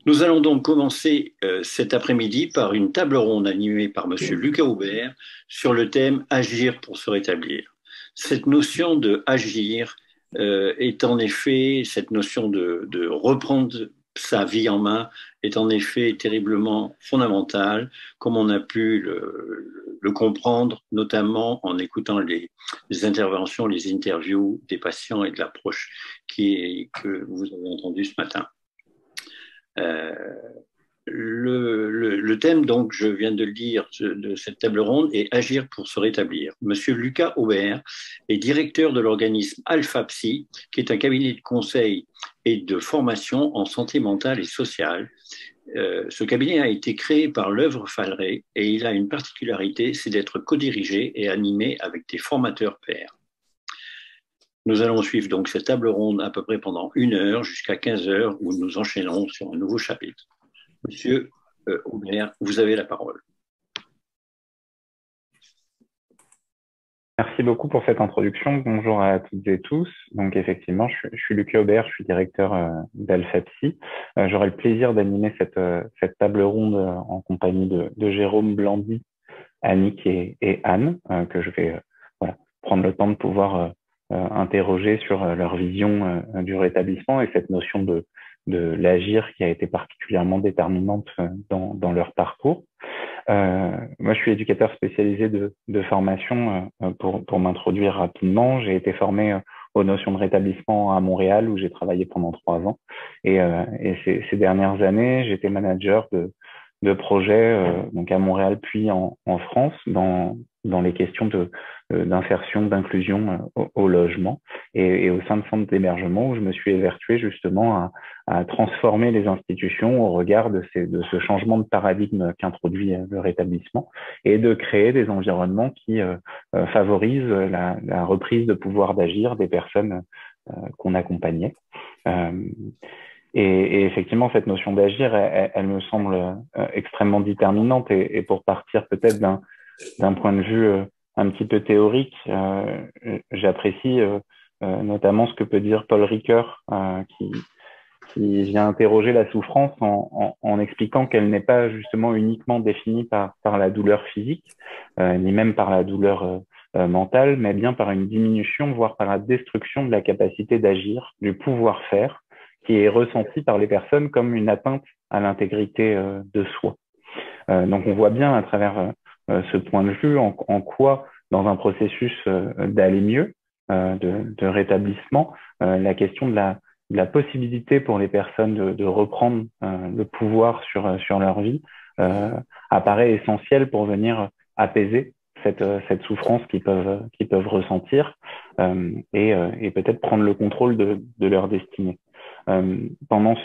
Nous allons donc commencer cet après-midi par une table ronde animée par Monsieur Lucas Aubert sur le thème Agir pour se rétablir. Cette notion de agir est en effet, cette notion de reprendre sa vie en main est en effet terriblement fondamentale, comme on a pu le comprendre, notamment en écoutant les interventions, les interviews des patients et de l'approche que vous avez entendu ce matin. Euh, le thème, donc, je viens de le dire, de cette table ronde est Agir pour se rétablir. Monsieur Lucas Aubert est directeur de l'organisme Alpha Psy, qui est un cabinet de conseil et de formation en santé mentale et sociale. Ce cabinet a été créé par l'œuvre Falleret et il a une particularité, c'est d'être co-dirigé et animé avec des formateurs pairs. Nous allons suivre donc cette table ronde à peu près pendant 1 heure jusqu'à 15 heures où nous enchaînons sur un nouveau chapitre. Monsieur Aubert, vous avez la parole. Merci beaucoup pour cette introduction. Bonjour à toutes et tous. Donc effectivement, je suis Lucas Aubert, je suis directeur d'Alpha Psy. J'aurai le plaisir d'animer cette table ronde en compagnie de Jérôme Blandy, Annick et Anne, que je vais prendre le temps de pouvoir interroger sur leur vision du rétablissement et cette notion de l'agir qui a été particulièrement déterminante dans leur parcours. Moi, je suis éducateur spécialisé de formation. Pour m'introduire rapidement, j'ai été formé aux notions de rétablissement à Montréal où j'ai travaillé pendant 3 ans. Et ces dernières années, j'étais manager de projets donc à Montréal puis en France dans les questions d'insertion, d'inclusion au logement et au sein de centres d'hébergement où je me suis évertué justement à transformer les institutions au regard de ce changement de paradigme qu'introduit le rétablissement et de créer des environnements qui favorisent la reprise de pouvoir d'agir des personnes qu'on accompagnait. Et effectivement, cette notion d'agir, elle me semble extrêmement déterminante. Et pour partir peut-être d'un point de vue un petit peu théorique, j'apprécie notamment ce que peut dire Paul Ricoeur, qui vient interroger la souffrance en expliquant qu'elle n'est pas justement uniquement définie par la douleur physique, ni même par la douleur mentale, mais bien par une diminution, voire par la destruction de la capacité d'agir, du pouvoir-faire, qui est ressenti par les personnes comme une atteinte à l'intégrité de soi. Donc on voit bien à travers ce point de vue en quoi, dans un processus d'aller mieux, de rétablissement, la question de la possibilité pour les personnes de reprendre le pouvoir sur leur vie apparaît essentielle pour venir apaiser cette souffrance qu'ils peuvent ressentir et peut-être prendre le contrôle de leur destinée. Pendant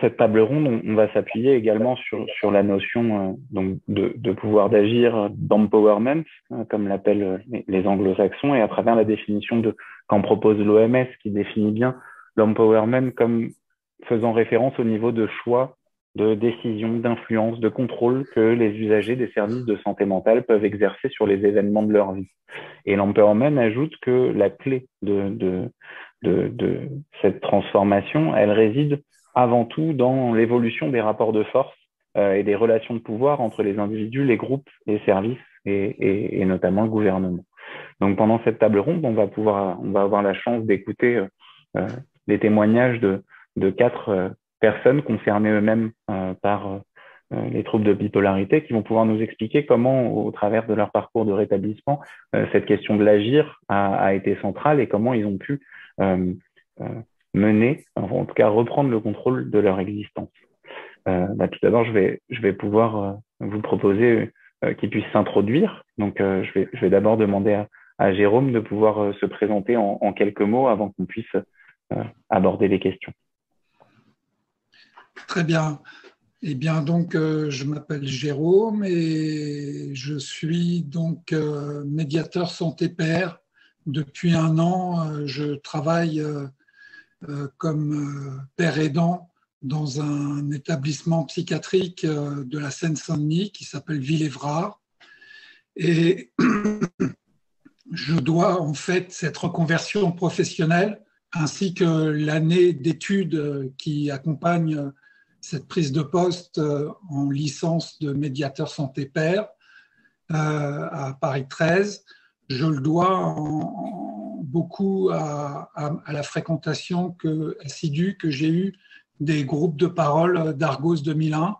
cette table ronde, on va s'appuyer également sur la notion donc de pouvoir d'agir, d'empowerment, comme l'appellent les anglo-saxons, et à travers la définition qu'en propose l'OMS, qui définit bien l'empowerment comme faisant référence au niveau de choix, de décision, d'influence, de contrôle que les usagers des services de santé mentale peuvent exercer sur les événements de leur vie. Et l'empowerment ajoute que la clé de cette transformation, elle réside avant tout dans l'évolution des rapports de force et des relations de pouvoir entre les individus, les groupes, les services et notamment le gouvernement. Donc pendant cette table ronde, on va avoir la chance d'écouter les témoignages de 4 personnes concernées eux-mêmes par les troubles de bipolarité qui vont pouvoir nous expliquer comment, au travers de leur parcours de rétablissement, cette question de l'agir a été centrale et comment ils ont pu mener, en tout cas reprendre le contrôle de leur existence. Tout d'abord, je vais pouvoir vous proposer qu'ils puissent s'introduire. Donc, je vais d'abord demander à Jérôme de pouvoir se présenter en quelques mots avant qu'on puisse aborder les questions. Très bien. Eh bien, donc, je m'appelle Jérôme et je suis donc médiateur santé pair. Depuis 1 an, je travaille comme père aidant dans un établissement psychiatrique de la Seine-Saint-Denis qui s'appelle Villévrard. Et je dois en fait cette reconversion professionnelle ainsi que l'année d'études qui accompagne cette prise de poste en licence de médiateur santé-père à Paris 13. Je le dois beaucoup à la fréquentation assidue que j'ai eue des groupes de parole d'Argos 2001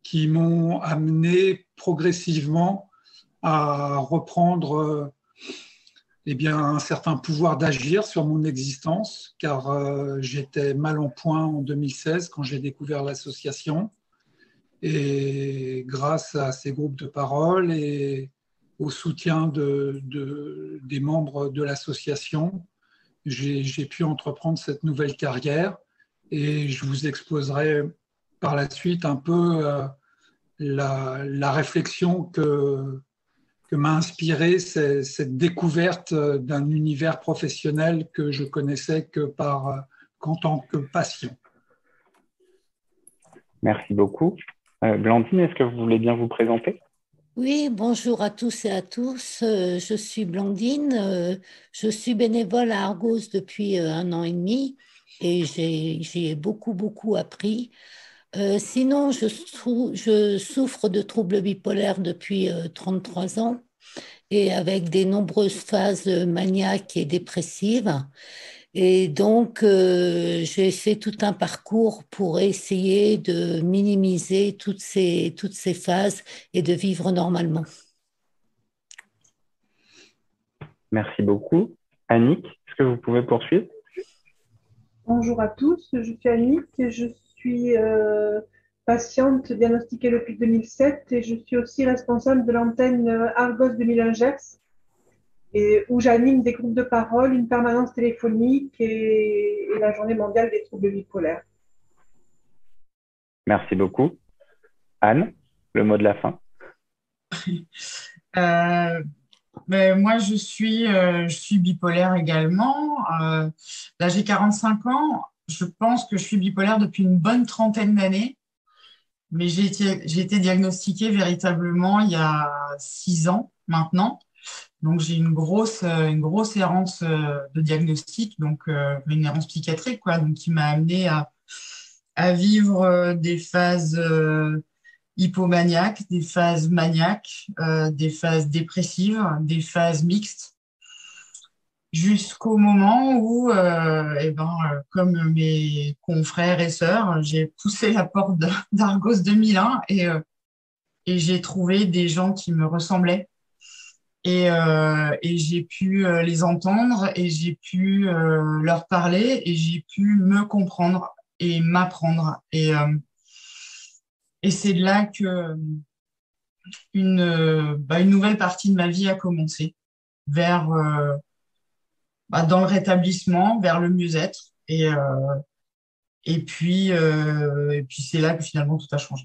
qui m'ont amené progressivement à reprendre un certain pouvoir d'agir sur mon existence, car j'étais mal en point en 2016 quand j'ai découvert l'association. Et grâce à ces groupes de parole et au soutien des membres de l'association, j'ai pu entreprendre cette nouvelle carrière. Et je vous exposerai par la suite un peu la réflexion que m'a inspiré cette découverte d'un univers professionnel que je connaissais qu'en tant que passion. Merci beaucoup. Blandine, est-ce que vous voulez bien vous présenter? Oui, bonjour à tous et à tous. Je suis Blandine. Je suis bénévole à Argos depuis 1 an et demi et j'ai beaucoup appris. Sinon, je souffre de troubles bipolaires depuis 33 ans et avec des nombreuses phases maniaques et dépressives. Et donc, j'ai fait tout un parcours pour essayer de minimiser toutes ces phases et de vivre normalement. Merci beaucoup. Annick, est-ce que vous pouvez poursuivre? Bonjour à tous, je suis Annick, je suis patiente diagnostiquée depuis 2007 et je suis aussi responsable de l'antenne Argos 2001 Gers, et où j'anime des groupes de parole, une permanence téléphonique et la journée mondiale des troubles bipolaires. Merci beaucoup. Anne, le mot de la fin. Moi, je suis bipolaire également. Là, j'ai 45 ans. Je pense que je suis bipolaire depuis une bonne trentaine d'années. Mais j'ai été diagnostiquée véritablement il y a 6 ans maintenant. Donc, j'ai une grosse errance de diagnostic, donc une errance psychiatrique, quoi, donc qui m'a amenée à vivre des phases hypomaniaques, des phases maniaques, des phases dépressives, des phases mixtes, jusqu'au moment où, comme mes confrères et sœurs, j'ai poussé la porte d'Argos 2001 et j'ai trouvé des gens qui me ressemblaient. Et j'ai pu les entendre et j'ai pu leur parler et j'ai pu me comprendre et m'apprendre. Et c'est de là que une nouvelle partie de ma vie a commencé, vers dans le rétablissement, vers le mieux-être. Et puis c'est là que finalement tout a changé.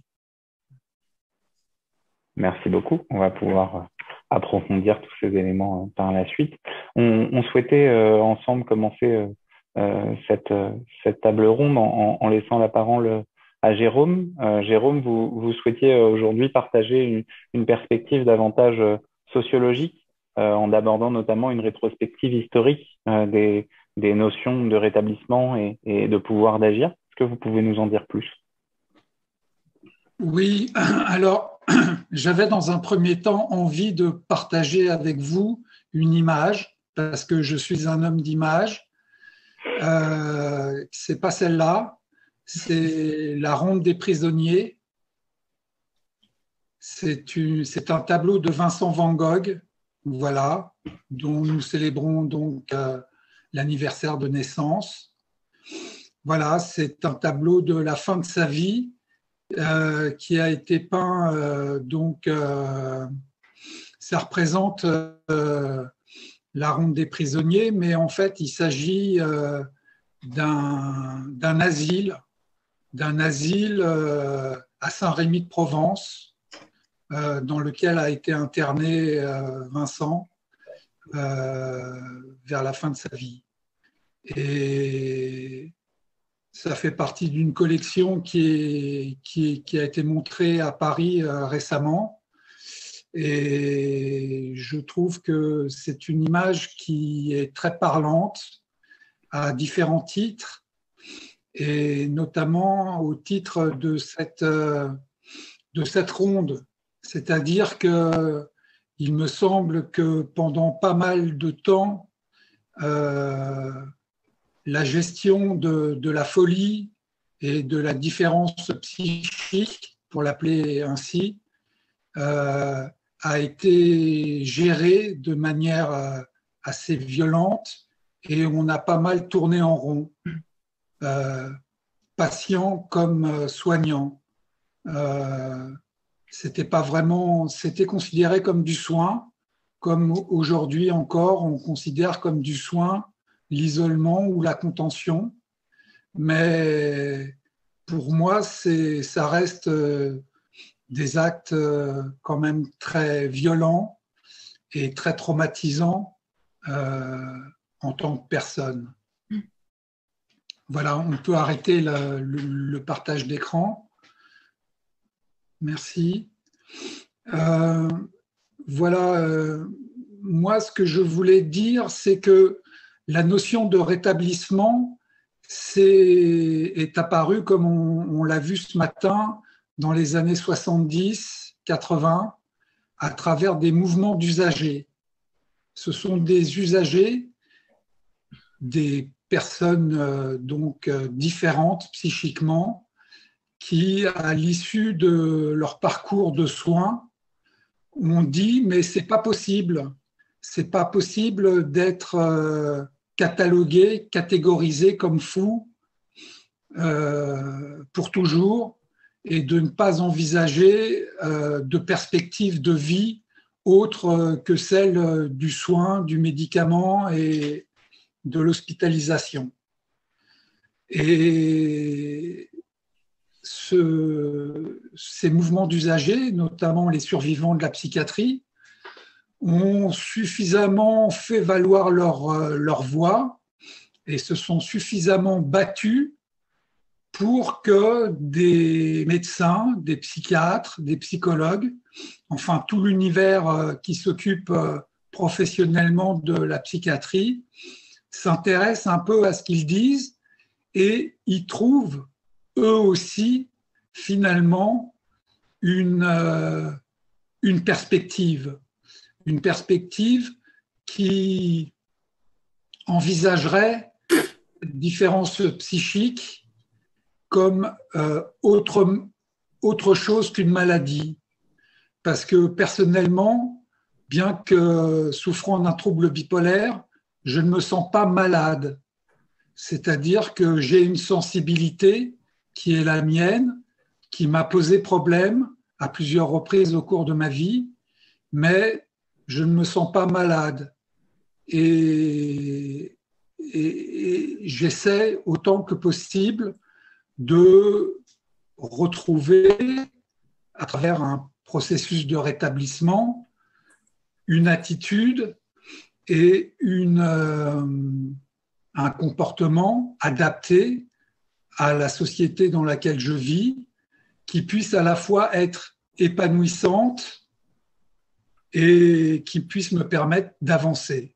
Merci beaucoup. On va pouvoir approfondir tous ces éléments par la suite. On souhaitait ensemble commencer cette table ronde en laissant la parole à Jérôme. Jérôme, vous souhaitiez aujourd'hui partager une perspective davantage sociologique en abordant notamment une rétrospective historique des notions de rétablissement et de pouvoir d'agir. Est-ce que vous pouvez nous en dire plus? Oui, alors j'avais dans un premier temps envie de partager avec vous une image, parce que je suis un homme d'image. C'est pas celle-là, c'est la ronde des prisonniers. C'est un tableau de Vincent van Gogh, voilà, dont nous célébrons donc l'anniversaire de naissance. Voilà, c'est un tableau de la fin de sa vie qui a été peint. Ça représente la ronde des prisonniers, mais en fait, il s'agit d'un asile à Saint-Rémy-de-Provence, dans lequel a été interné Vincent vers la fin de sa vie. Et ça fait partie d'une collection qui a été montrée à Paris récemment. Et je trouve que c'est une image qui est très parlante, à différents titres, et notamment au titre de cette ronde. C'est-à-dire qu'il me semble que pendant pas mal de temps, la gestion de la folie et de la différence psychique, pour l'appeler ainsi, a été gérée de manière assez violente et on a pas mal tourné en rond, patients comme soignants. C'était pas vraiment, c'était considéré comme du soin, comme aujourd'hui encore on considère comme du soin l'isolement ou la contention. Mais pour moi, ça reste des actes quand même très violents et très traumatisants en tant que personne. Voilà, on peut arrêter le partage d'écran. Merci. Voilà, moi, ce que je voulais dire, c'est que la notion de rétablissement est apparue, comme on l'a vu ce matin, dans les années 70-80, à travers des mouvements d'usagers. Ce sont des usagers, des personnes donc différentes psychiquement, qui, à l'issue de leur parcours de soins, ont dit « mais c'est pas possible d'être catalogué, catégorisé comme fou pour toujours et de ne pas envisager de perspective de vie autre que celle du soin, du médicament et de l'hospitalisation. » Et ces mouvements d'usagers, notamment les survivants de la psychiatrie, ont suffisamment fait valoir leur voix et se sont suffisamment battus pour que des médecins, des psychiatres, des psychologues, enfin tout l'univers qui s'occupe professionnellement de la psychiatrie, s'intéressent un peu à ce qu'ils disent et y trouvent eux aussi finalement une perspective qui envisagerait différence psychique comme autre chose qu'une maladie. Parce que personnellement, bien que souffrant d'un trouble bipolaire, je ne me sens pas malade. C'est-à-dire que j'ai une sensibilité qui est la mienne, qui m'a posé problème à plusieurs reprises au cours de ma vie, mais je ne me sens pas malade. Et j'essaie autant que possible de retrouver, à travers un processus de rétablissement, une attitude et un comportement adapté à la société dans laquelle je vis, qui puisse à la fois être épanouissante et qui puisse me permettre d'avancer.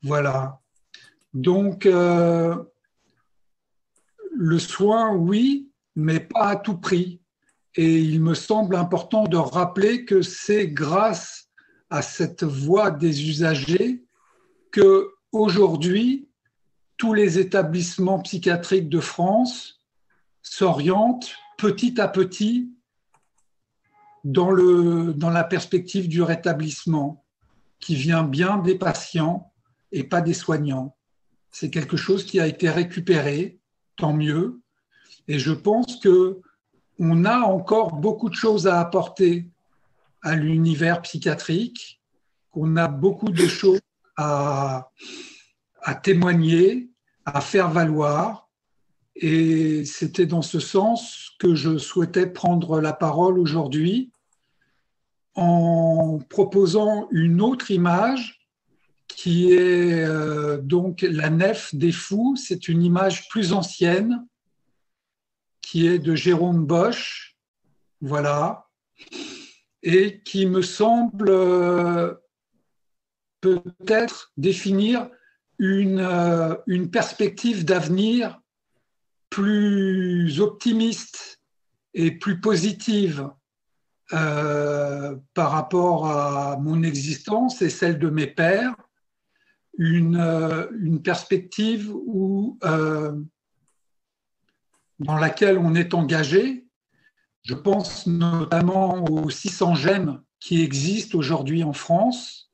Voilà. Donc, le soin, oui, mais pas à tout prix. Et il me semble important de rappeler que c'est grâce à cette voix des usagers que aujourd'hui, tous les établissements psychiatriques de France s'orientent petit à petit dans la perspective du rétablissement, qui vient bien des patients et pas des soignants. C'est quelque chose qui a été récupéré, tant mieux. Et je pense qu'on a encore beaucoup de choses à apporter à l'univers psychiatrique, qu'on a beaucoup de choses à témoigner, à faire valoir. Et c'était dans ce sens que je souhaitais prendre la parole aujourd'hui en proposant une autre image qui est donc la nef des fous. C'est une image plus ancienne qui est de Jérôme Bosch, voilà, et qui me semble peut-être définir une perspective d'avenir plus optimiste et plus positive par rapport à mon existence et celle de mes pères, une perspective dans laquelle on est engagé. Je pense notamment aux 600 GEM qui existent aujourd'hui en France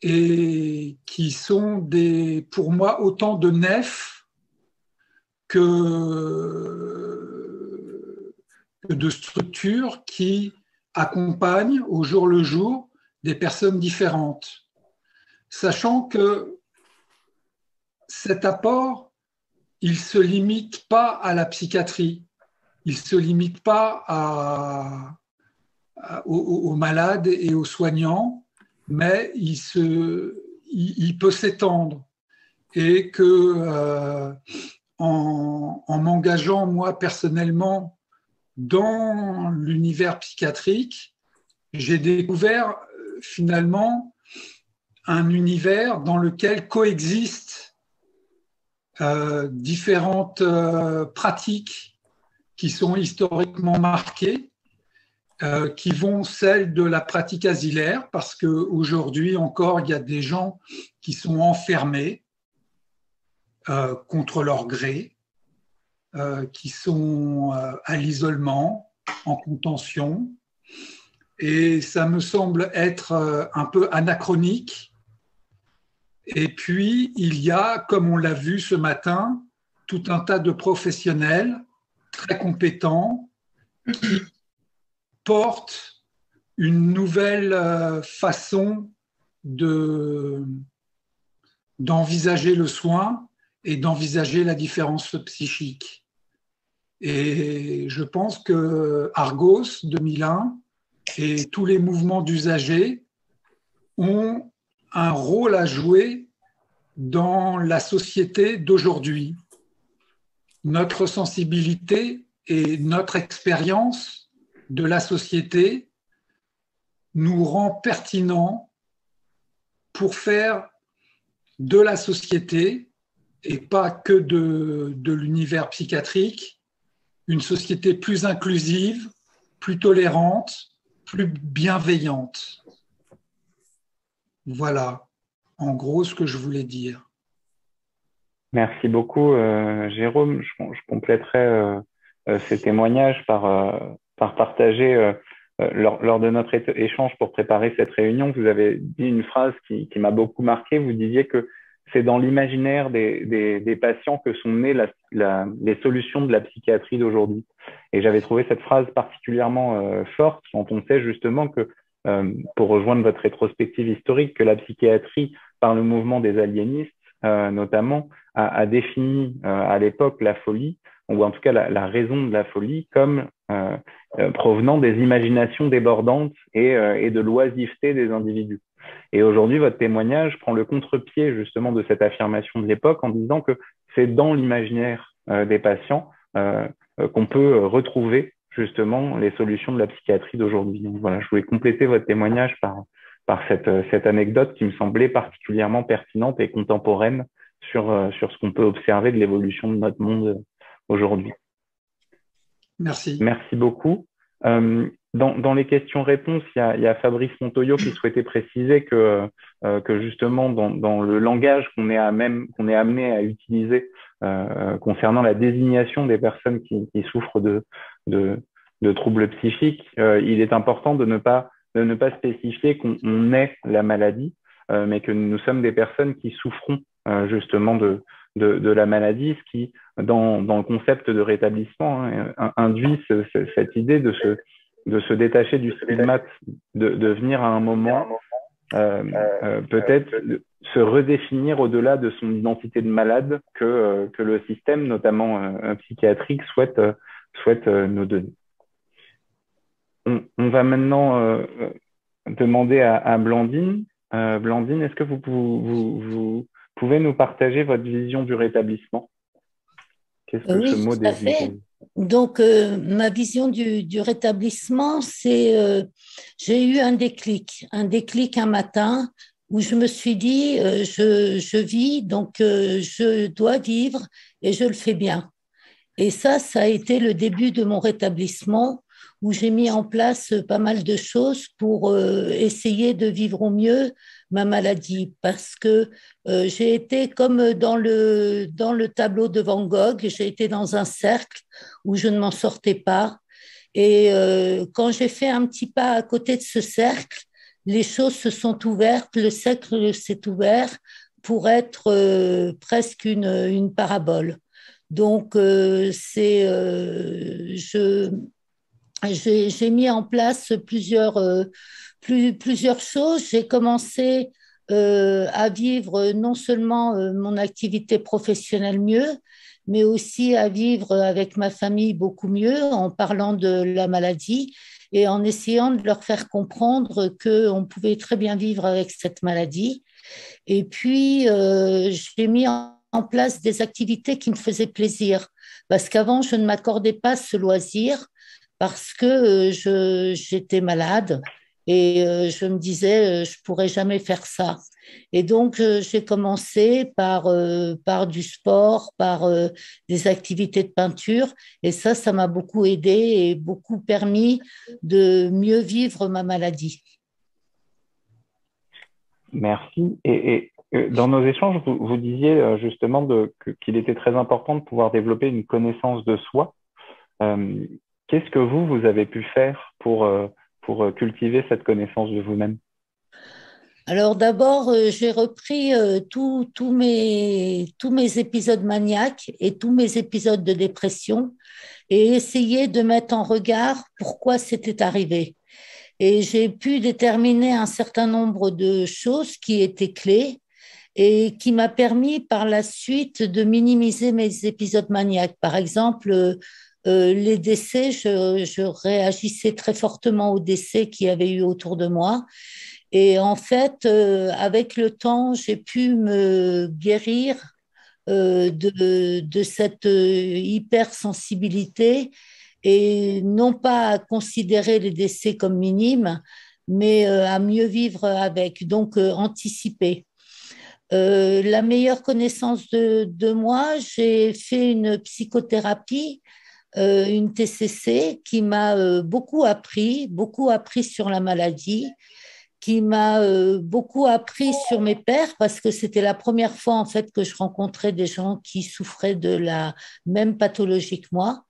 et qui sont pour moi autant de nefs que de structures qui accompagnent au jour le jour des personnes différentes. Sachant que cet apport, il ne se limite pas à la psychiatrie, il ne se limite pas aux malades et aux soignants, mais il peut s'étendre. Et que en m'engageant moi personnellement dans l'univers psychiatrique, j'ai découvert finalement un univers dans lequel coexistent différentes pratiques qui sont historiquement marquées, qui vont celles de la pratique asilaire, parce qu'aujourd'hui encore, il y a des gens qui sont enfermés contre leur gré, qui sont à l'isolement, en contention. Et ça me semble être un peu anachronique. Et puis, il y a, comme on l'a vu ce matin, tout un tas de professionnels très compétents qui portent une nouvelle façon d'envisager le soin et d'envisager la différence psychique. Et je pense que Argos 2001 et tous les mouvements d'usagers ont un rôle à jouer dans la société d'aujourd'hui. Notre sensibilité et notre expérience de la société nous rend pertinents pour faire de la société, et pas que de l'univers psychiatrique, une société plus inclusive, plus tolérante, plus bienveillante. Voilà, en gros, ce que je voulais dire. Merci beaucoup, Jérôme. Je compléterai ces témoignages par partager, lors de notre échange pour préparer cette réunion, vous avez dit une phrase qui m'a beaucoup marqué. Vous disiez que c'est dans l'imaginaire des patients que sont nées les solutions de la psychiatrie d'aujourd'hui. Et j'avais trouvé cette phrase particulièrement forte quand on sait justement que, pour rejoindre votre rétrospective historique, que la psychiatrie, par le mouvement des aliénistes notamment, a défini à l'époque la folie, ou en tout cas la raison de la folie, comme provenant des imaginations débordantes et de l'oisiveté des individus. Et aujourd'hui, votre témoignage prend le contre-pied justement de cette affirmation de l'époque en disant que c'est dans l'imaginaire des patients qu'on peut retrouver justement les solutions de la psychiatrie d'aujourd'hui. Donc voilà, je voulais compléter votre témoignage par cette anecdote qui me semblait particulièrement pertinente et contemporaine sur ce qu'on peut observer de l'évolution de notre monde aujourd'hui. Merci. Merci beaucoup. Dans les questions-réponses, il y a Fabrice Montoyo qui souhaitait préciser que justement dans le langage qu'on est amené à utiliser concernant la désignation des personnes qui souffrent de troubles psychiques, il est important de ne pas spécifier qu'on est la maladie, mais que nous sommes des personnes qui souffront justement de la maladie, ce qui, dans le concept de rétablissement, induit cette idée de se détacher du stigmate, de venir à un moment peut-être se redéfinir au-delà de son identité de malade que le système, notamment psychiatrique, souhaite nous donner. On va maintenant demander à Blandine. Blandine, est-ce que vous pouvez nous partager votre vision du rétablissement? Qu'est-ce que ce mot désigne? Donc, ma vision du rétablissement, c'est j'ai eu un déclic un matin où je me suis dit, je vis, donc je dois vivre et je le fais bien. Et ça a été le début de mon rétablissement, où j'ai mis en place pas mal de choses pour essayer de vivre au mieux ma maladie, parce que j'ai été comme dans le tableau de Van Gogh, j'ai été dans un cercle où je ne m'en sortais pas. Et quand j'ai fait un petit pas à côté de ce cercle, les choses se sont ouvertes, le cercle s'est ouvert pour être presque une parabole. Donc, j'ai mis en place plusieurs choses. J'ai commencé à vivre non seulement mon activité professionnelle mieux, mais aussi à vivre avec ma famille beaucoup mieux en parlant de la maladie et en essayant de leur faire comprendre qu'on pouvait très bien vivre avec cette maladie. Et puis, j'ai mis en place des activités qui me faisaient plaisir, parce qu'avant, je ne m'accordais pas ce loisir parce que j'étais malade et je me disais, je pourrais jamais faire ça. Et donc, j'ai commencé par du sport, par des activités de peinture. Et ça m'a beaucoup aidé et beaucoup permis de mieux vivre ma maladie. Merci. Dans nos échanges, vous disiez justement qu'il était très important de pouvoir développer une connaissance de soi. Qu'est-ce que vous avez pu faire pour cultiver cette connaissance de vous-même? Alors d'abord, j'ai repris tous mes épisodes maniaques et tous mes épisodes de dépression et essayé de mettre en regard pourquoi c'était arrivé. Et j'ai pu déterminer un certain nombre de choses qui étaient clés et qui m'a permis par la suite de minimiser mes épisodes maniaques. Par exemple, les décès, je réagissais très fortement aux décès qu'il y avait eu autour de moi. Et en fait, avec le temps, j'ai pu me guérir de cette hypersensibilité et non pas à considérer les décès comme minimes, mais à mieux vivre avec, donc anticiper. La meilleure connaissance de moi, j'ai fait une psychothérapie, une TCC qui m'a beaucoup appris sur la maladie, qui m'a beaucoup appris sur mes pairs parce que c'était la première fois en fait que je rencontrais des gens qui souffraient de la même pathologie que moi.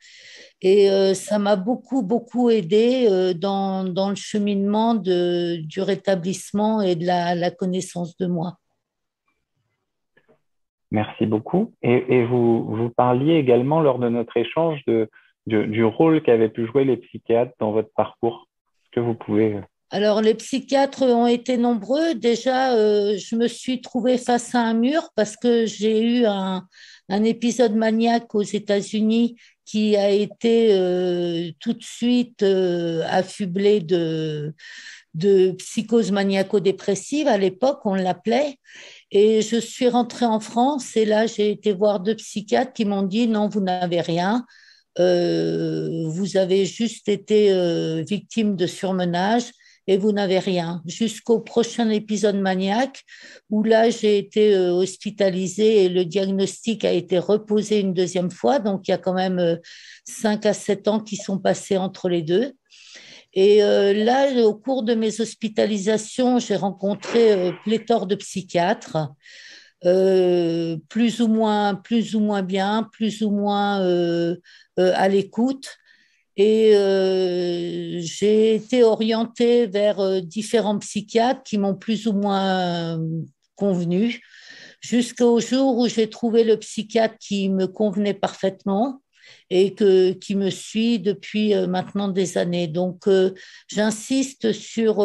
Et ça m'a beaucoup aidé dans le cheminement du rétablissement et de la connaissance de moi. Merci beaucoup. Et vous parliez également lors de notre échange du rôle qu'avaient pu jouer les psychiatres dans votre parcours. Est-ce que vous pouvez... Alors, les psychiatres ont été nombreux. Déjà, je me suis trouvée face à un mur parce que j'ai eu un épisode maniaque aux États-Unis qui a été tout de suite affublé de psychose maniaco-dépressive. À l'époque, on l'appelait. Et je suis rentrée en France et là, j'ai été voir 2 psychiatres qui m'ont dit non, vous n'avez rien. Vous avez juste été victime de surmenage et vous n'avez rien. Jusqu'au prochain épisode maniaque où là, j'ai été hospitalisée et le diagnostic a été reposé une deuxième fois. Donc, il y a quand même 5 à 7 ans qui sont passés entre les deux. Et là, au cours de mes hospitalisations, j'ai rencontré pléthore de psychiatres, plus ou moins bien, plus ou moins à l'écoute. Et j'ai été orientée vers différents psychiatres qui m'ont plus ou moins convenu, jusqu'au jour où j'ai trouvé le psychiatre qui me convenait parfaitement et qui me suit depuis maintenant des années. Donc, j'insiste sur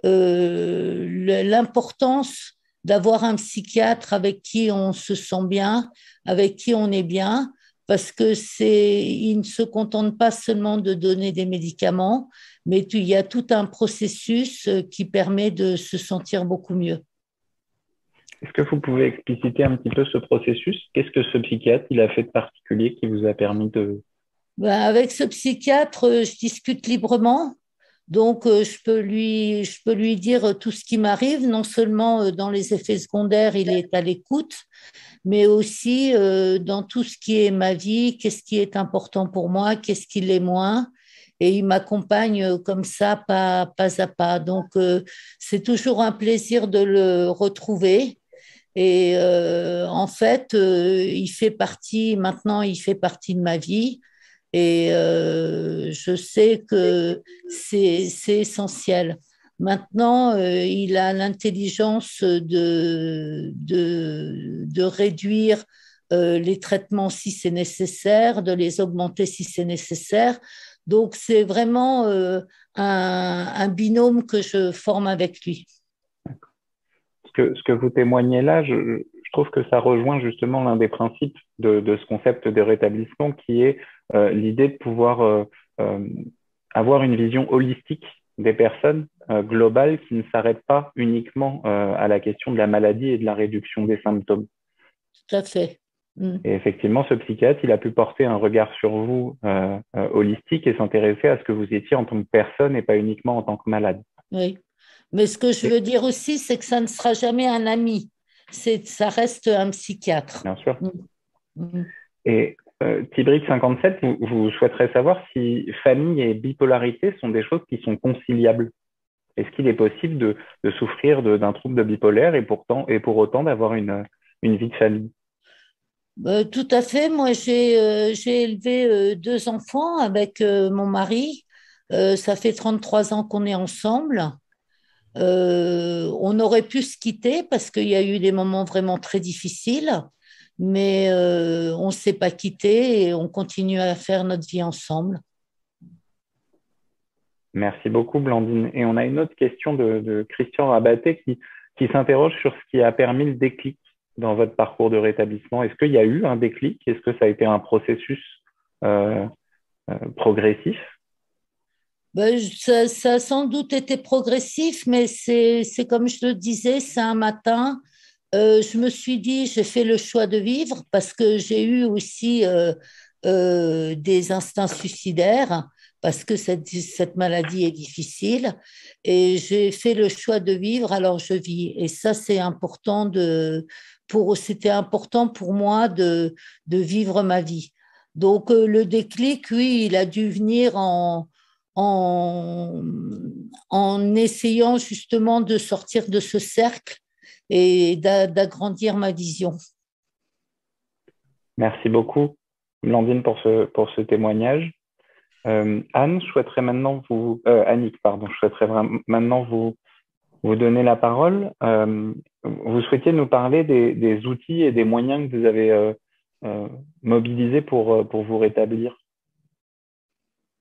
l'importance d'avoir un psychiatre avec qui on se sent bien, avec qui on est bien, parce que il ne se contente pas seulement de donner des médicaments, mais il y a tout un processus qui permet de se sentir beaucoup mieux. Est-ce que vous pouvez expliciter un petit peu ce processus? Qu'est-ce que ce psychiatre il a fait de particulier qui vous a permis de... Avec ce psychiatre, je discute librement. Donc, je peux lui dire tout ce qui m'arrive, non seulement dans les effets secondaires, il est à l'écoute, mais aussi dans tout ce qui est ma vie, qu'est-ce qui est important pour moi, qu'est-ce qui l'est moins. Et il m'accompagne comme ça, pas à pas. Donc, c'est toujours un plaisir de le retrouver. Et en fait, maintenant, il fait partie de ma vie. Et je sais que c'est essentiel. Maintenant, il a l'intelligence de réduire les traitements si c'est nécessaire, de les augmenter si c'est nécessaire. Donc, c'est vraiment un binôme que je forme avec lui. Ce que vous témoignez là, je trouve que ça rejoint justement l'un des principes de ce concept de rétablissement qui est l'idée de pouvoir avoir une vision holistique des personnes, globale, qui ne s'arrête pas uniquement à la question de la maladie et de la réduction des symptômes. Tout à fait. Et effectivement, ce psychiatre, il a pu porter un regard sur vous holistique et s'intéresser à ce que vous étiez en tant que personne et pas uniquement en tant que malade. Oui. Mais ce que je veux dire aussi, c'est que ça ne sera jamais un ami. Ça reste un psychiatre. Bien sûr. Et Tibric 57, vous souhaiterez savoir si famille et bipolarité sont des choses qui sont conciliables. Est-ce qu'il est possible de souffrir d'un trouble de bipolaire et pour autant d'avoir une vie de famille? Tout à fait. Moi, j'ai élevé 2 enfants avec mon mari. Ça fait 33 ans qu'on est ensemble. On aurait pu se quitter parce qu'il y a eu des moments vraiment très difficiles, mais on ne s'est pas quitté et on continue à faire notre vie ensemble. Merci beaucoup, Blandine. Et on a une autre question de Christian Rabaté qui s'interroge sur ce qui a permis le déclic dans votre parcours de rétablissement. Est-ce qu'il y a eu un déclic? Est-ce que ça a été un processus progressif? Ça a sans doute été progressif, mais c'est comme je le disais, c'est un matin, je me suis dit, j'ai fait le choix de vivre parce que j'ai eu aussi des instincts suicidaires, parce que cette maladie est difficile, et j'ai fait le choix de vivre, alors je vis. Et ça, c'est important c'était important pour moi de vivre ma vie. Donc, le déclic, oui, il a dû venir en essayant justement de sortir de ce cercle et d'agrandir ma vision. Merci beaucoup, Blandine, pour ce témoignage. Anne, je souhaiterais maintenant Annick, pardon, je souhaiterais maintenant vous donner la parole. Vous souhaitiez nous parler des outils et des moyens que vous avez mobilisés pour vous rétablir.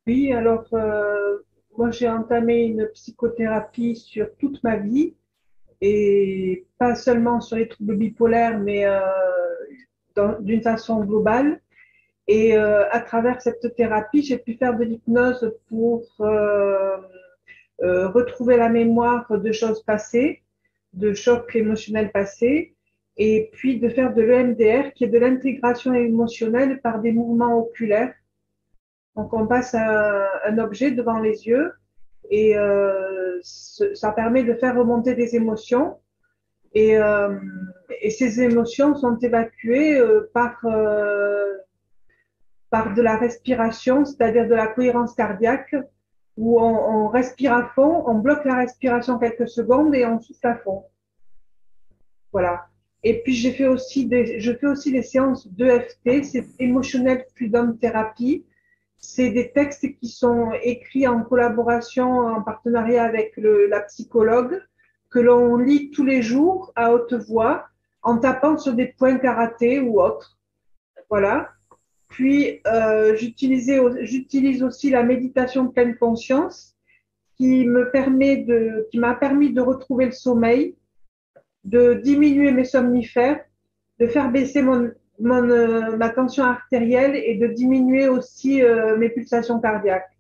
Oui, alors moi j'ai entamé une psychothérapie sur toute ma vie et pas seulement sur les troubles bipolaires, mais d'une façon globale. Et à travers cette thérapie, j'ai pu faire de l'hypnose pour retrouver la mémoire de choses passées, de chocs émotionnels passés, et puis de faire de l'EMDR, qui est de l'intégration émotionnelle par des mouvements oculaires. Donc, on passe un objet devant les yeux et ça permet de faire remonter des émotions. Et ces émotions sont évacuées par de la respiration, c'est-à-dire de la cohérence cardiaque, où on respire à fond, on bloque la respiration quelques secondes et on souffle à fond. Voilà. Et puis, je fais aussi des séances d'EFT, c'est Emotional Freedom Therapy. C'est des textes qui sont écrits en collaboration, en partenariat avec la psychologue, que l'on lit tous les jours à haute voix, en tapant sur des points karaté ou autres. Voilà. Puis, j'utilise aussi la méditation pleine conscience, qui m'a permis de retrouver le sommeil, de diminuer mes somnifères, de faire baisser ma tension artérielle et de diminuer aussi mes pulsations cardiaques.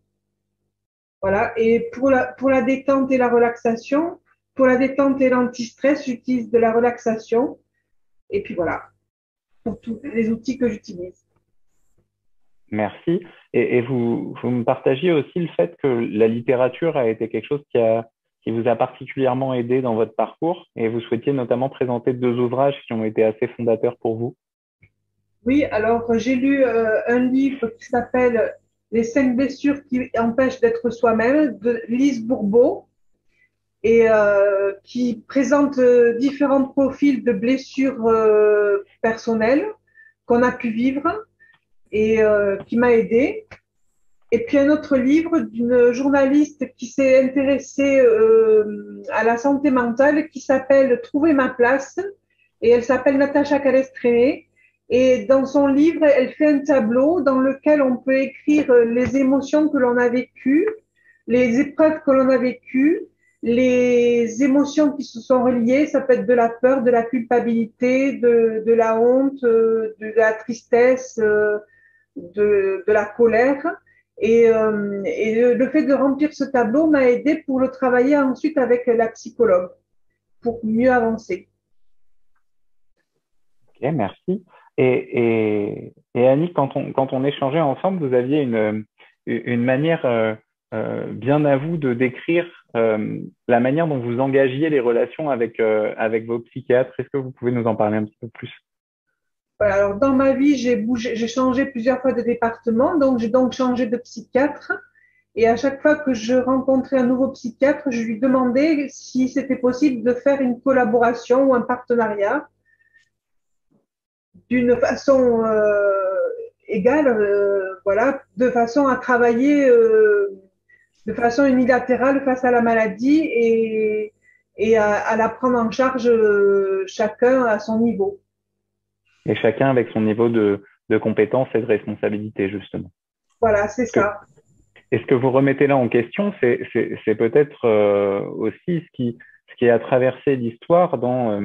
Voilà. Et pour la détente et la relaxation, pour la détente et l'anti-stress, j'utilise de la relaxation. Et puis voilà, pour tous les outils que j'utilise. Merci. Et vous me partagiez aussi le fait que la littérature a été quelque chose qui vous a particulièrement aidé dans votre parcours et vous souhaitiez notamment présenter deux ouvrages qui ont été assez fondateurs pour vous. Oui, alors j'ai lu un livre qui s'appelle Les 5 blessures qui empêchent d'être soi-même de Lise Bourbeau et qui présente différents profils de blessures personnelles qu'on a pu vivre et qui m'a aidée. Et puis un autre livre d'une journaliste qui s'est intéressée à la santé mentale qui s'appelle Trouver ma place et elle s'appelle Natacha Calestréné. Et dans son livre, elle fait un tableau dans lequel on peut écrire les émotions que l'on a vécues, les épreuves que l'on a vécues, les émotions qui se sont reliées. Ça peut être de la peur, de la culpabilité, de la honte, de la tristesse, de la colère. Et le fait de remplir ce tableau m'a aidé pour le travailler ensuite avec la psychologue, pour mieux avancer. Ok, merci. Et Annie, quand on échangeait ensemble, vous aviez une manière bien à vous de décrire la manière dont vous engagiez les relations avec vos psychiatres. Est-ce que vous pouvez nous en parler un petit peu plus? Voilà, alors dans ma vie, j'ai changé plusieurs fois de département, donc j'ai donc changé de psychiatre. Et à chaque fois que je rencontrais un nouveau psychiatre, je lui demandais si c'était possible de faire une collaboration ou un partenariat d'une façon égale, voilà, de façon à travailler de façon unilatérale face à la maladie et à la prendre en charge chacun à son niveau. Et chacun avec son niveau de compétence et de responsabilité, justement. Voilà, c'est ça. Et ce que vous remettez là en question, c'est peut-être aussi ce qui a traversé l'histoire dans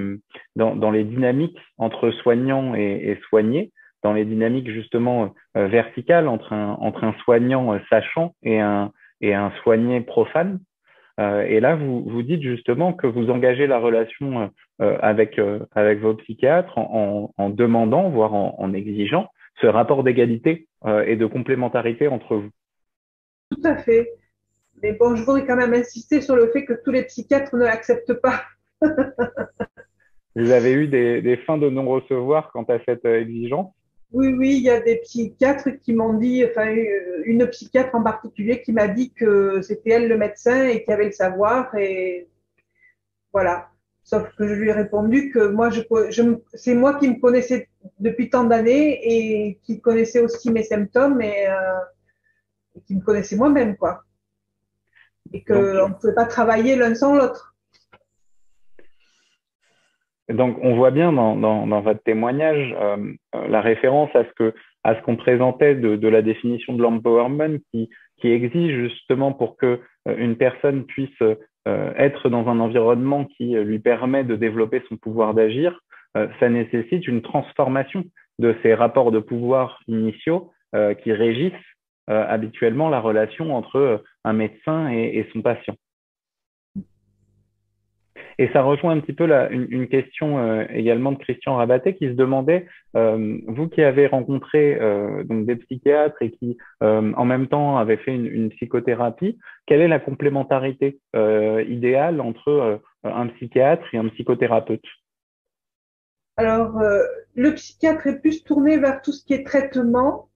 les dynamiques entre soignants et soignés, dans les dynamiques justement verticales entre un soignant sachant et un soigné profane. Et là, vous dites justement que vous engagez la relation avec vos psychiatres en demandant, voire en exigeant, ce rapport d'égalité et de complémentarité entre vous. Tout à fait. Mais bon, je voudrais quand même insister sur le fait que tous les psychiatres ne l'acceptent pas. Vous avez eu des fins de non-recevoir quant à cette exigence? Oui, oui, il y a des psychiatres qui m'ont dit, enfin, une psychiatre en particulier qui m'a dit que c'était elle le médecin et qui avait le savoir et voilà. Sauf que je lui ai répondu que moi, c'est moi qui me connaissais depuis tant d'années et qui connaissais aussi mes symptômes et qui me connaissais moi-même, quoi. Et qu'on ne pouvait pas travailler l'un sans l'autre. Donc, on voit bien dans votre témoignage la référence à ce qu'on présentait de la définition de l'empowerment qui exige justement pour que une personne puisse être dans un environnement qui lui permet de développer son pouvoir d'agir, ça nécessite une transformation de ces rapports de pouvoir initiaux qui régissent habituellement la relation entre un médecin et son patient. Et ça rejoint un petit peu une question également de Christian Rabaté qui se demandait, vous qui avez rencontré donc des psychiatres et qui en même temps avez fait une psychothérapie, quelle est la complémentarité idéale entre un psychiatre et un psychothérapeute? Alors, le psychiatre est plus tourné vers tout ce qui est traitement